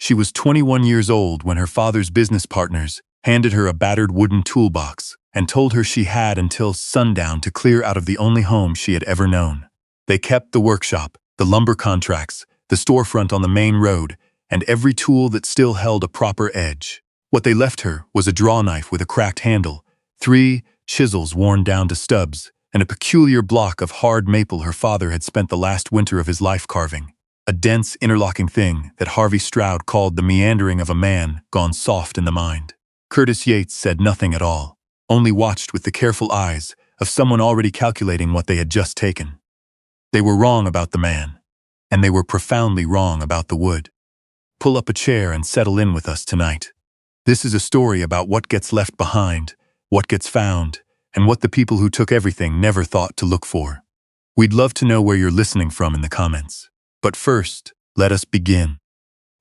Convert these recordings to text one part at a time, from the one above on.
She was 21 years old when her father's business partners handed her a battered wooden toolbox and told her she had until sundown to clear out of the only home she had ever known. They kept the workshop, the lumber contracts, the storefront on the main road, and every tool that still held a proper edge. What they left her was a draw knife with a cracked handle, 3 chisels worn down to stubs, and a peculiar block of hard maple her father had spent the last winter of his life carving. A dense, interlocking thing that Harvey Stroud called the meandering of a man gone soft in the mind. Curtis Yates said nothing at all, only watched with the careful eyes of someone already calculating what they had just taken. They were wrong about the man, and they were profoundly wrong about the wood. Pull up a chair and settle in with us tonight. This is a story about what gets left behind, what gets found, and what the people who took everything never thought to look for. We'd love to know where you're listening from in the comments. But first, let us begin.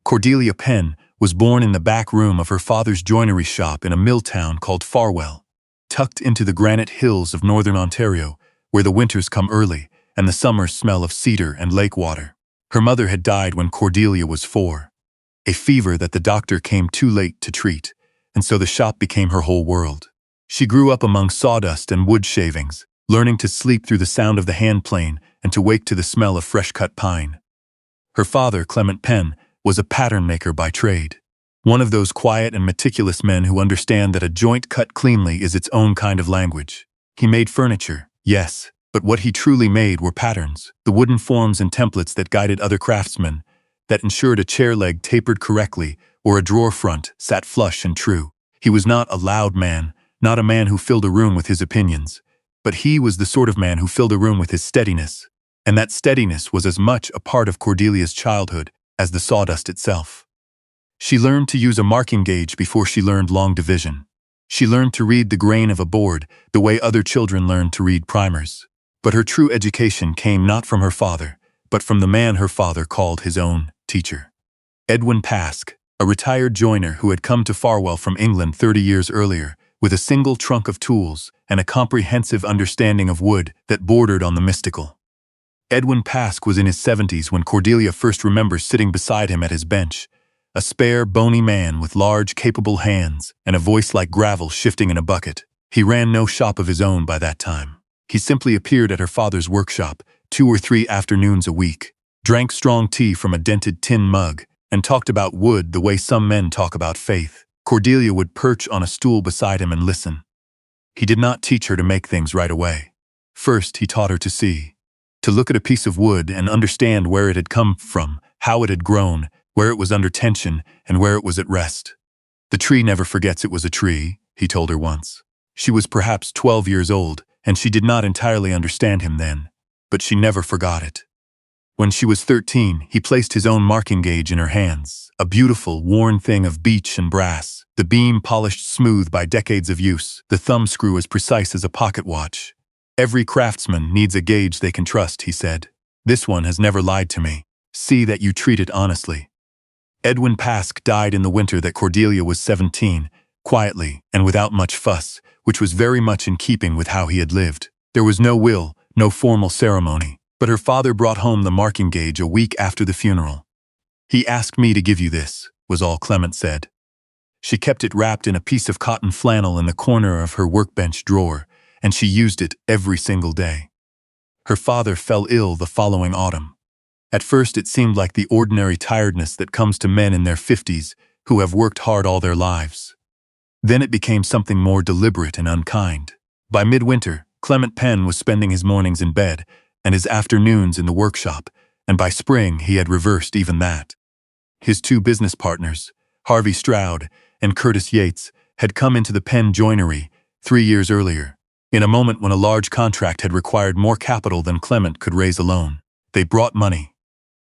Cordelia Penn was born in the back room of her father's joinery shop in a mill town called Farwell, tucked into the granite hills of northern Ontario, where the winters come early and the summers smell of cedar and lake water. Her mother had died when Cordelia was 4, a fever that the doctor came too late to treat, and so the shop became her whole world. She grew up among sawdust and wood shavings, learning to sleep through the sound of the hand plane and to wake to the smell of fresh-cut pine. Her father, Clement Penn, was a pattern maker by trade, one of those quiet and meticulous men who understand that a joint cut cleanly is its own kind of language. He made furniture, yes, but what he truly made were patterns, the wooden forms and templates that guided other craftsmen, that ensured a chair leg tapered correctly or a drawer front sat flush and true. He was not a loud man, not a man who filled a room with his opinions, but he was the sort of man who filled a room with his steadiness. And that steadiness was as much a part of Cordelia's childhood as the sawdust itself. She learned to use a marking gauge before she learned long division. She learned to read the grain of a board the way other children learned to read primers. But her true education came not from her father, but from the man her father called his own teacher. Edwin Pask, a retired joiner who had come to Farwell from England 30 years earlier, with a single trunk of tools and a comprehensive understanding of wood that bordered on the mystical. Edwin Pask was in his 70s when Cordelia first remembers sitting beside him at his bench, a spare, bony man with large, capable hands and a voice like gravel shifting in a bucket. He ran no shop of his own by that time. He simply appeared at her father's workshop 2 or 3 afternoons a week, drank strong tea from a dented tin mug, and talked about wood the way some men talk about faith. Cordelia would perch on a stool beside him and listen. He did not teach her to make things right away. First, he taught her to see. To look at a piece of wood and understand where it had come from, how it had grown, where it was under tension, and where it was at rest. The tree never forgets it was a tree, he told her once. She was perhaps 12 years old, and she did not entirely understand him then, but she never forgot it. When she was 13, he placed his own marking gauge in her hands, a beautiful, worn thing of beech and brass, the beam polished smooth by decades of use, the thumb screw as precise as a pocket watch. Every craftsman needs a gauge they can trust, he said. This one has never lied to me. See that you treat it honestly. Edwin Pask died in the winter that Cordelia was 17, quietly and without much fuss, which was very much in keeping with how he had lived. There was no will, no formal ceremony, but her father brought home the marking gauge a week after the funeral. He asked me to give you this, was all Clement said. She kept it wrapped in a piece of cotton flannel in the corner of her workbench drawer, and she used it every single day. Her father fell ill the following autumn. At first it seemed like the ordinary tiredness that comes to men in their 50s who have worked hard all their lives. Then it became something more deliberate and unkind. By midwinter, Clement Penn was spending his mornings in bed and his afternoons in the workshop, and by spring he had reversed even that. His 2 business partners, Harvey Stroud and Curtis Yates, had come into the Penn joinery 3 years earlier, in a moment when a large contract had required more capital than Clement could raise alone. They brought money.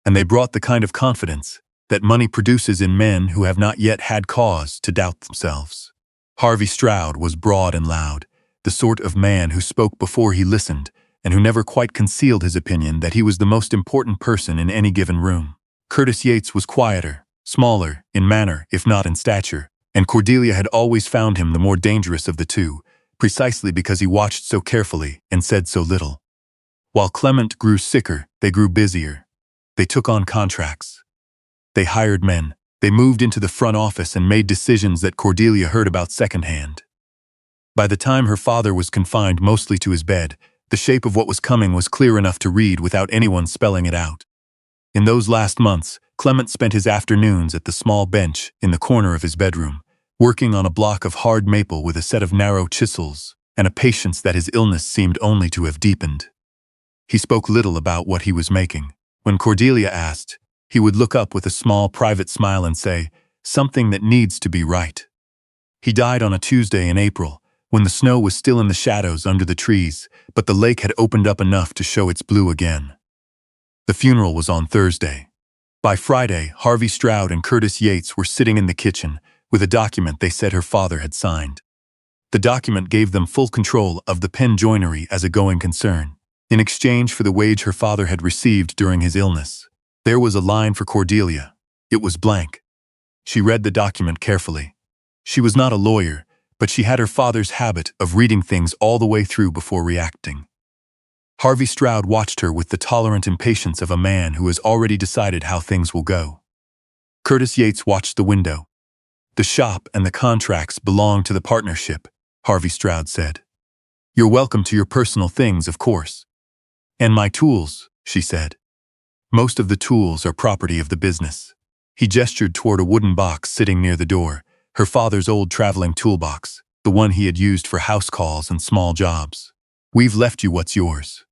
And they brought the kind of confidence that money produces in men who have not yet had cause to doubt themselves. Harvey Stroud was broad and loud, the sort of man who spoke before he listened, and who never quite concealed his opinion that he was the most important person in any given room. Curtis Yates was quieter, smaller, in manner, if not in stature, and Cordelia had always found him the more dangerous of the 2, precisely because he watched so carefully and said so little. While Clement grew sicker, they grew busier. They took on contracts. They hired men. They moved into the front office and made decisions that Cordelia heard about secondhand. By the time her father was confined mostly to his bed, the shape of what was coming was clear enough to read without anyone spelling it out. In those last months, Clement spent his afternoons at the small bench in the corner of his bedroom, working on a block of hard maple with a set of narrow chisels and a patience that his illness seemed only to have deepened. He spoke little about what he was making. When Cordelia asked, he would look up with a small private smile and say, "Something that needs to be right." He died on a Tuesday in April, when the snow was still in the shadows under the trees, but the lake had opened up enough to show its blue again. The funeral was on Thursday. By Friday, Harvey, Stroud, and Curtis Yates were sitting in the kitchen with a document they said her father had signed. The document gave them full control of the Penn joinery as a going concern, in exchange for the wage her father had received during his illness. There was a line for Cordelia. It was blank. She read the document carefully. She was not a lawyer, but she had her father's habit of reading things all the way through before reacting. Harvey Stroud watched her with the tolerant impatience of a man who has already decided how things will go. Curtis Yates watched the window. "The shop and the contracts belong to the partnership," Harvey Stroud said. "You're welcome to your personal things, of course." "And my tools," she said. "Most of the tools are property of the business." He gestured toward a wooden box sitting near the door, her father's old traveling toolbox, the one he had used for house calls and small jobs. "We've left you what's yours."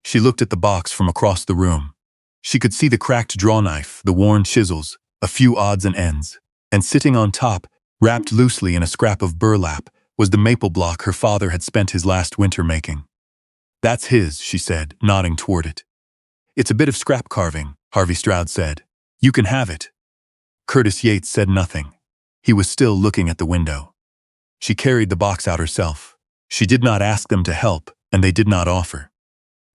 She looked at the box from across the room. She could see the cracked drawknife, the worn chisels, a few odds and ends, and sitting on top, wrapped loosely in a scrap of burlap, was the maple block her father had spent his last winter making. "That's his," she said, nodding toward it. "It's a bit of scrap carving," Harvey Stroud said. "You can have it." Curtis Yates said nothing. He was still looking at the window. She carried the box out herself. She did not ask them to help, and they did not offer.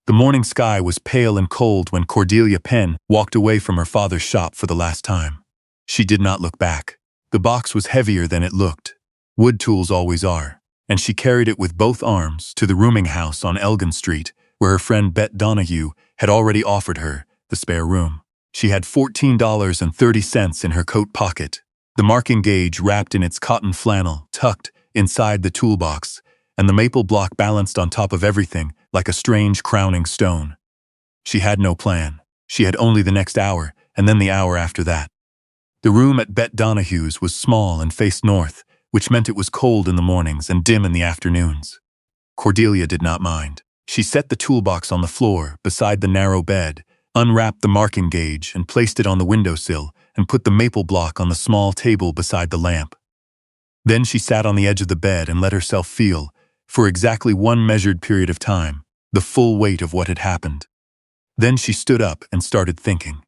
The morning sky was pale and cold when Cordelia Penn walked away from her father's shop for the last time. She did not look back. The box was heavier than it looked. Wood tools always are, and she carried it with both arms to the rooming house on Elgin Street, where her friend Bet Donahue had already offered her the spare room. She had $14.30 in her coat pocket, the marking gauge wrapped in its cotton flannel tucked inside the toolbox, and the maple block balanced on top of everything like a strange crowning stone. She had no plan. She had only the next hour, and then the hour after that. The room at Bet Donahue's was small and faced north, which meant it was cold in the mornings and dim in the afternoons. Cordelia did not mind. She set the toolbox on the floor beside the narrow bed, unwrapped the marking gauge and placed it on the windowsill, and put the maple block on the small table beside the lamp. Then she sat on the edge of the bed and let herself feel, for exactly one measured period of time, the full weight of what had happened. Then she stood up and started thinking.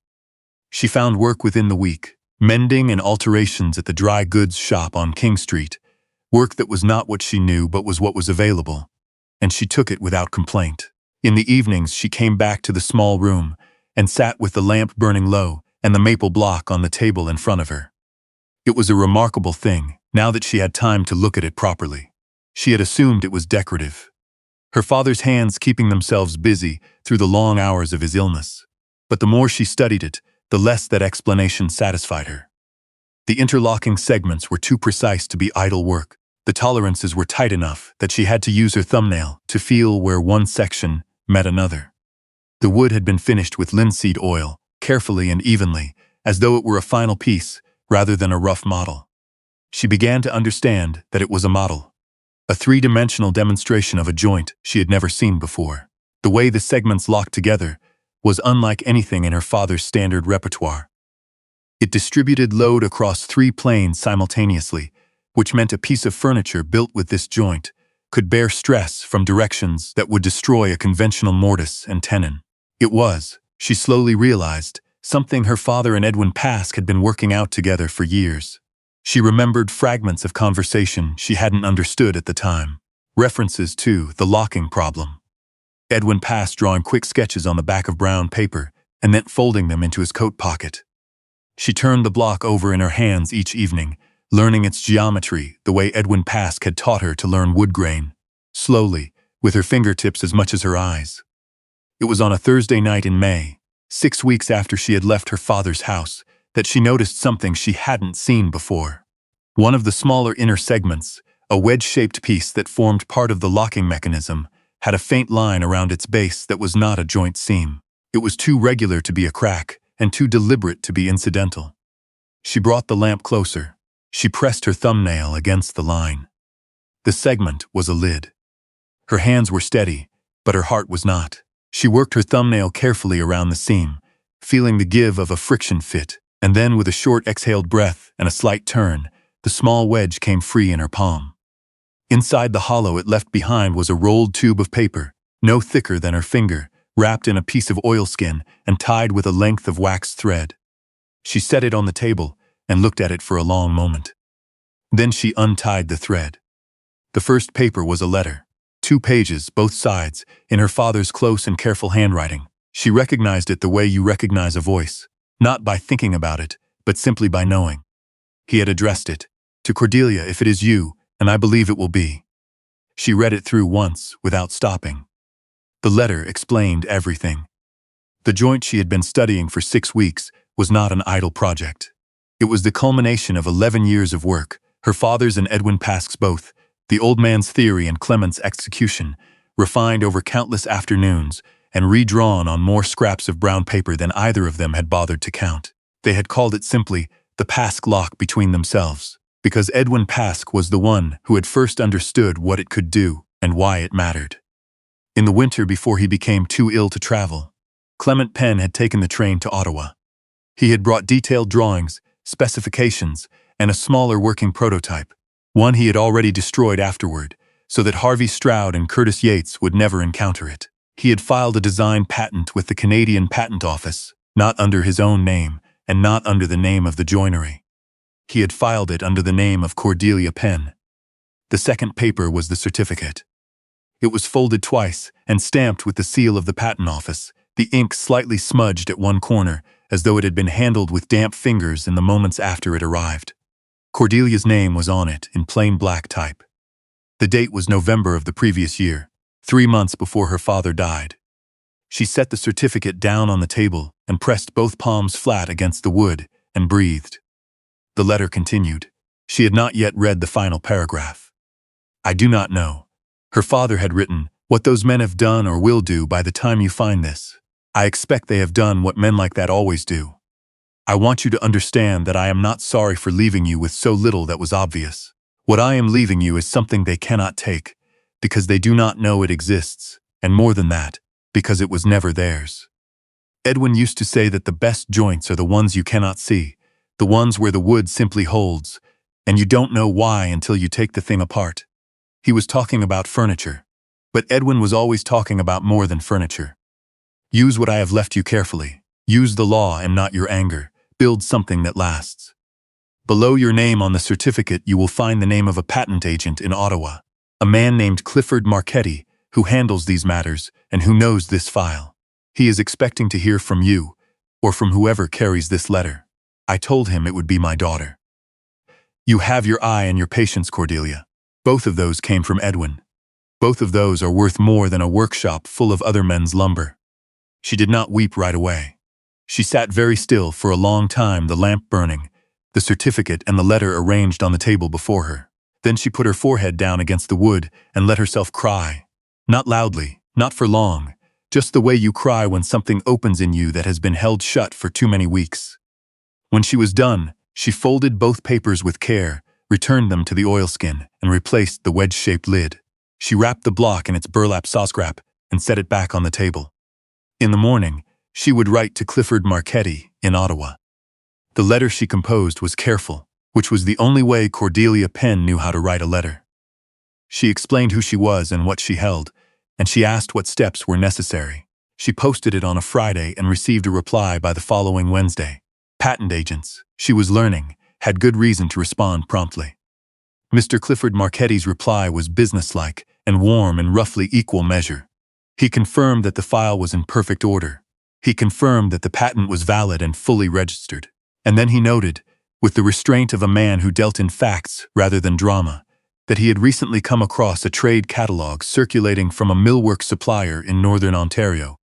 She found work within the week, mending and alterations at the dry goods shop on King Street, work that was not what she knew but was what was available, and she took it without complaint. In the evenings she came back to the small room and sat with the lamp burning low and the maple block on the table in front of her. It was a remarkable thing, now that she had time to look at it properly. She had assumed it was decorative, her father's hands keeping themselves busy through the long hours of his illness. But the more she studied it, the less that explanation satisfied her. The interlocking segments were too precise to be idle work. The tolerances were tight enough that she had to use her thumbnail to feel where one section met another. The wood had been finished with linseed oil, carefully and evenly, as though it were a final piece rather than a rough model. She began to understand that it was a model, a three-dimensional demonstration of a joint she had never seen before. The way the segments locked together was unlike anything in her father's standard repertoire. It distributed load across 3 planes simultaneously, which meant a piece of furniture built with this joint could bear stress from directions that would destroy a conventional mortise and tenon. It was, she slowly realized, something her father and Edwin Pask had been working out together for years. She remembered fragments of conversation she hadn't understood at the time, references to the locking problem. Edwin Pask drawing quick sketches on the back of brown paper and then folding them into his coat pocket. She turned the block over in her hands each evening, learning its geometry the way Edwin Pask had taught her to learn wood grain, slowly, with her fingertips as much as her eyes. It was on a Thursday night in May, 6 weeks after she had left her father's house, that she noticed something she hadn't seen before. One of the smaller inner segments, a wedge-shaped piece that formed part of the locking mechanism, had a faint line around its base that was not a joint seam. It was too regular to be a crack, and too deliberate to be incidental. She brought the lamp closer. She pressed her thumbnail against the line. The segment was a lid. Her hands were steady, but her heart was not. She worked her thumbnail carefully around the seam, feeling the give of a friction fit, and then with a short exhaled breath and a slight turn, the small wedge came free in her palm. Inside the hollow it left behind was a rolled tube of paper, no thicker than her finger, wrapped in a piece of oilskin and tied with a length of waxed thread. She set it on the table and looked at it for a long moment. Then she untied the thread. The first paper was a letter. 2 pages, both sides, in her father's close and careful handwriting. She recognized it the way you recognize a voice, not by thinking about it, but simply by knowing. He had addressed it, "To Cordelia, if it is you, and I believe it will be." She read it through once, without stopping. The letter explained everything. The joint she had been studying for 6 weeks was not an idle project. It was the culmination of 11 years of work, her father's and Edwin Pask's both, the old man's theory and Clement's execution, refined over countless afternoons and redrawn on more scraps of brown paper than either of them had bothered to count. They had called it simply the Pask lock between themselves, because Edwin Pask was the one who had first understood what it could do and why it mattered. In the winter before he became too ill to travel, Clement Penn had taken the train to Ottawa. He had brought detailed drawings, specifications, and a smaller working prototype, one he had already destroyed afterward, so that Harvey, Stroud, and Curtis Yates would never encounter it. He had filed a design patent with the Canadian Patent Office, not under his own name, and not under the name of the joinery. He had filed it under the name of Cordelia Penn. The second paper was the certificate. It was folded twice and stamped with the seal of the Patent Office, the ink slightly smudged at one corner, as though it had been handled with damp fingers in the moments after it arrived. Cordelia's name was on it in plain black type. The date was November of the previous year, 3 months before her father died. She set the certificate down on the table and pressed both palms flat against the wood and breathed. The letter continued. She had not yet read the final paragraph. "I do not know," her father had written, "what those men have done or will do by the time you find this. I expect they have done what men like that always do. I want you to understand that I am not sorry for leaving you with so little that was obvious. What I am leaving you is something they cannot take, because they do not know it exists, and more than that, because it was never theirs." Edwin used to say that the best joints are the ones you cannot see, the ones where the wood simply holds, and you don't know why until you take the thing apart. He was talking about furniture, but Edwin was always talking about more than furniture. Use what I have left you carefully. Use the law and not your anger. Build something that lasts. Below your name on the certificate you will find the name of a patent agent in Ottawa, a man named Clifford Marchetti, who handles these matters and who knows this file. He is expecting to hear from you, or from whoever carries this letter. I told him it would be my daughter. You have your eye and your patience, Cordelia. Both of those came from Edwin. Both of those are worth more than a workshop full of other men's lumber. She did not weep right away. She sat very still for a long time, the lamp burning, the certificate and the letter arranged on the table before her. Then she put her forehead down against the wood and let herself cry. Not loudly, not for long, just the way you cry when something opens in you that has been held shut for too many weeks. When she was done, she folded both papers with care, returned them to the oilskin, and replaced the wedge-shaped lid. She wrapped the block in its burlap sauce-scrap and set it back on the table. In the morning, she would write to Clifford Marchetti in Ottawa. The letter she composed was careful, which was the only way Cordelia Penn knew how to write a letter. She explained who she was and what she held, and she asked what steps were necessary. She posted it on a Friday and received a reply by the following Wednesday. Patent agents, she was learning, had good reason to respond promptly. Mr. Clifford Marchetti's reply was businesslike and warm in roughly equal measure. He confirmed that the file was in perfect order. He confirmed that the patent was valid and fully registered. And then he noted, with the restraint of a man who dealt in facts rather than drama, that he had recently come across a trade catalog circulating from a millwork supplier in northern Ontario,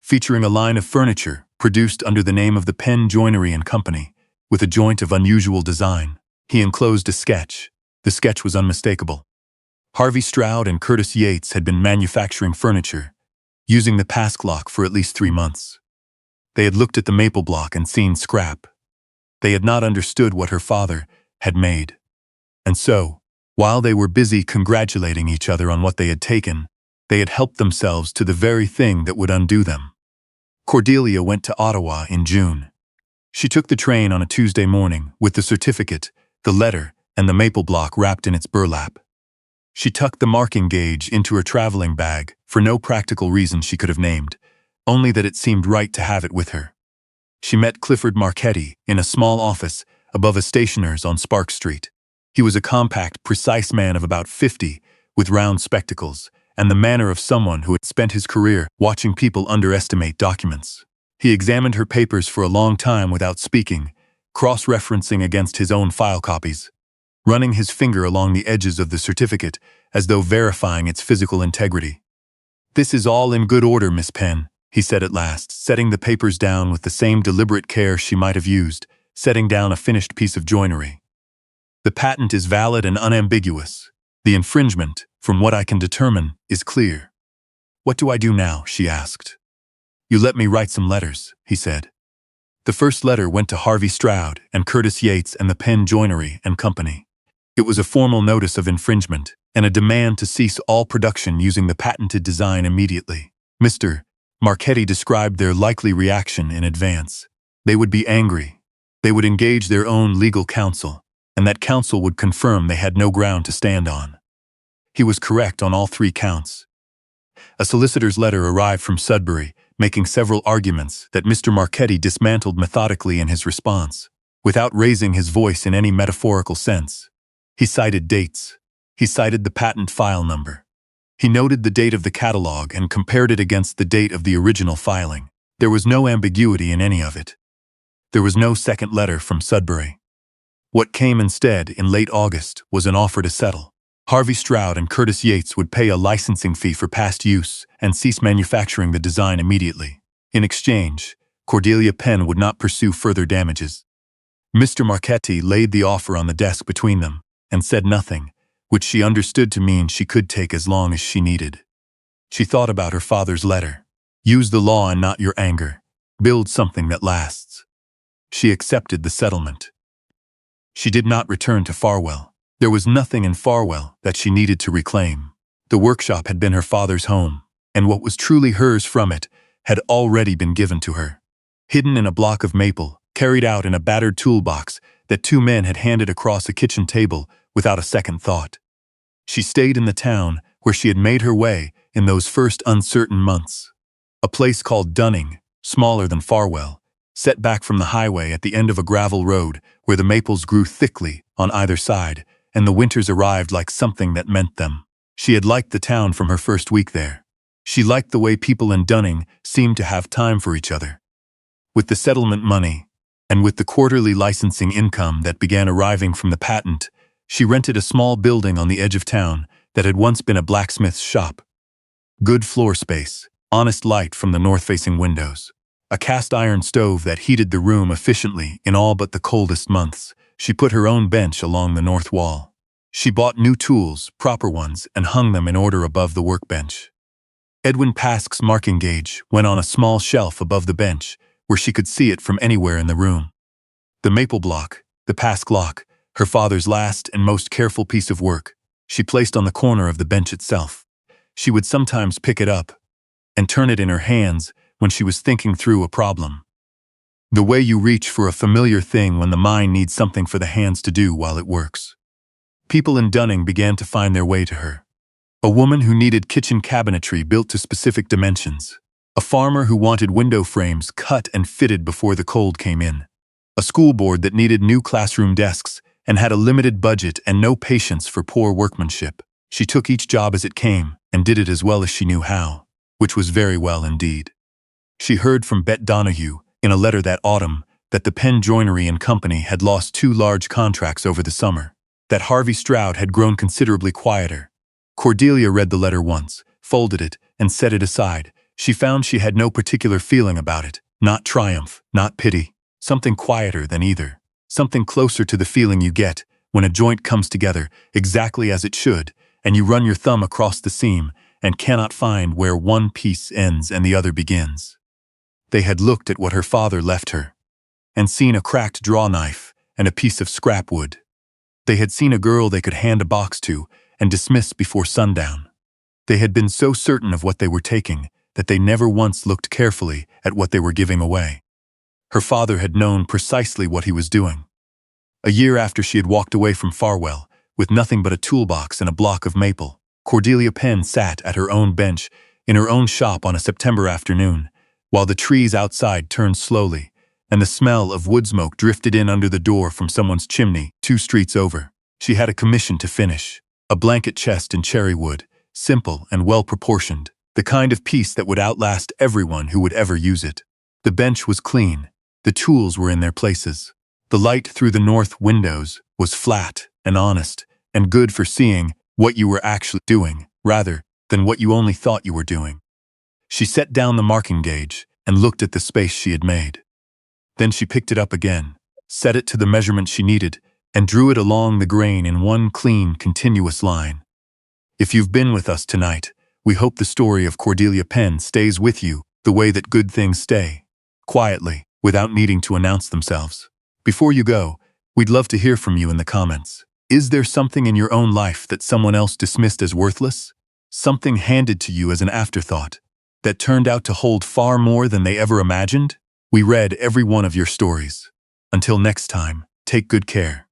featuring a line of furniture produced under the name of the Penn Joinery and Company, with a joint of unusual design. He enclosed a sketch. The sketch was unmistakable. Harvey Stroud and Curtis Yates had been manufacturing furniture, using the Pask lock for at least 3 months. They had looked at the maple block and seen scrap. They had not understood what her father had made. And so, while they were busy congratulating each other on what they had taken, they had helped themselves to the very thing that would undo them. Cordelia went to Ottawa in June. She took the train on a Tuesday morning with the certificate, the letter, and the maple block wrapped in its burlap. She tucked the marking gauge into her traveling bag for no practical reason she could have named, only that it seemed right to have it with her. She met Clifford Marchetti in a small office above a stationer's on Spark Street. He was a compact, precise man of about 50, with round spectacles, and the manner of someone who had spent his career watching people underestimate documents. He examined her papers for a long time without speaking, cross-referencing against his own file copies, running his finger along the edges of the certificate as though verifying its physical integrity. "This is all in good order, Miss Penn," he said at last, setting the papers down with the same deliberate care she might have used, setting down a finished piece of joinery. "The patent is valid and unambiguous. The infringement, from what I can determine, is clear." "What do I do now?" she asked. "You let me write some letters," he said. The first letter went to Harvey Stroud and Curtis Yates and the Penn Joinery and Company. It was a formal notice of infringement and a demand to cease all production using the patented design immediately. Mr. Marchetti described their likely reaction in advance. They would be angry. They would engage their own legal counsel, and that counsel would confirm they had no ground to stand on. He was correct on all 3 counts. A solicitor's letter arrived from Sudbury, making several arguments that Mr. Marchetti dismantled methodically in his response, without raising his voice in any metaphorical sense. He cited dates. He cited the patent file number. He noted the date of the catalog and compared it against the date of the original filing. There was no ambiguity in any of it. There was no second letter from Sudbury. What came instead, in late August, was an offer to settle. Harvey Stroud and Curtis Yates would pay a licensing fee for past use and cease manufacturing the design immediately. In exchange, Cordelia Penn would not pursue further damages. Mr. Marchetti laid the offer on the desk between them and said nothing, which she understood to mean she could take as long as she needed. She thought about her father's letter. Use the law and not your anger. Build something that lasts. She accepted the settlement. She did not return to Farwell. There was nothing in Farwell that she needed to reclaim. The workshop had been her father's home, and what was truly hers from it had already been given to her. Hidden in a block of maple, carried out in a battered toolbox that 2 men had handed across a kitchen table without a second thought. She stayed in the town where she had made her way in those first uncertain months. A place called Dunning, smaller than Farwell, set back from the highway at the end of a gravel road where the maples grew thickly on either side, and the winters arrived like something that meant them. She had liked the town from her first week there. She liked the way people in Dunning seemed to have time for each other. With the settlement money, and with the quarterly licensing income that began arriving from the patent, she rented a small building on the edge of town that had once been a blacksmith's shop. Good floor space, honest light from the north-facing windows, a cast-iron stove that heated the room efficiently in all but the coldest months. She put her own bench along the north wall. She bought new tools, proper ones, and hung them in order above the workbench. Edwin Pask's marking gauge went on a small shelf above the bench, where she could see it from anywhere in the room. The maple block, the Pask lock, her father's last and most careful piece of work, she placed on the corner of the bench itself. She would sometimes pick it up and turn it in her hands when she was thinking through a problem. The way you reach for a familiar thing when the mind needs something for the hands to do while it works. People in Dunning began to find their way to her. A woman who needed kitchen cabinetry built to specific dimensions. A farmer who wanted window frames cut and fitted before the cold came in. A school board that needed new classroom desks and had a limited budget and no patience for poor workmanship. She took each job as it came and did it as well as she knew how, which was very well indeed. She heard from Bet Donahue in a letter that autumn that the Penn Joinery and Company had lost 2 large contracts over the summer, that Harvey Stroud had grown considerably quieter. Cordelia read the letter once, folded it, and set it aside. She found she had no particular feeling about it, not triumph, not pity, something quieter than either. something closer to the feeling you get when a joint comes together exactly as it should, and you run your thumb across the seam and cannot find where one piece ends and the other begins. They had looked at what her father left her, and seen a cracked draw knife and a piece of scrap wood. They had seen a girl they could hand a box to and dismiss before sundown. They had been so certain of what they were taking that they never once looked carefully at what they were giving away. Her father had known precisely what he was doing. A year after she had walked away from Farwell, with nothing but a toolbox and a block of maple, Cordelia Penn sat at her own bench in her own shop on a September afternoon, while the trees outside turned slowly, and the smell of wood smoke drifted in under the door from someone's chimney 2 streets over. She had a commission to finish, a blanket chest in cherry wood, simple and well-proportioned, the kind of piece that would outlast everyone who would ever use it. The bench was clean, the tools were in their places. The light through the north windows was flat and honest, and good for seeing what you were actually doing, rather than what you only thought you were doing. She set down the marking gauge and looked at the space she had made. Then she picked it up again, set it to the measurement she needed, and drew it along the grain in one clean, continuous line. If you've been with us tonight, we hope the story of Cordelia Penn stays with you the way that good things stay, quietly, without needing to announce themselves. Before you go, we'd love to hear from you in the comments. Is there something in your own life that someone else dismissed as worthless? Something handed to you as an afterthought that turned out to hold far more than they ever imagined? We read every one of your stories. Until next time, take good care.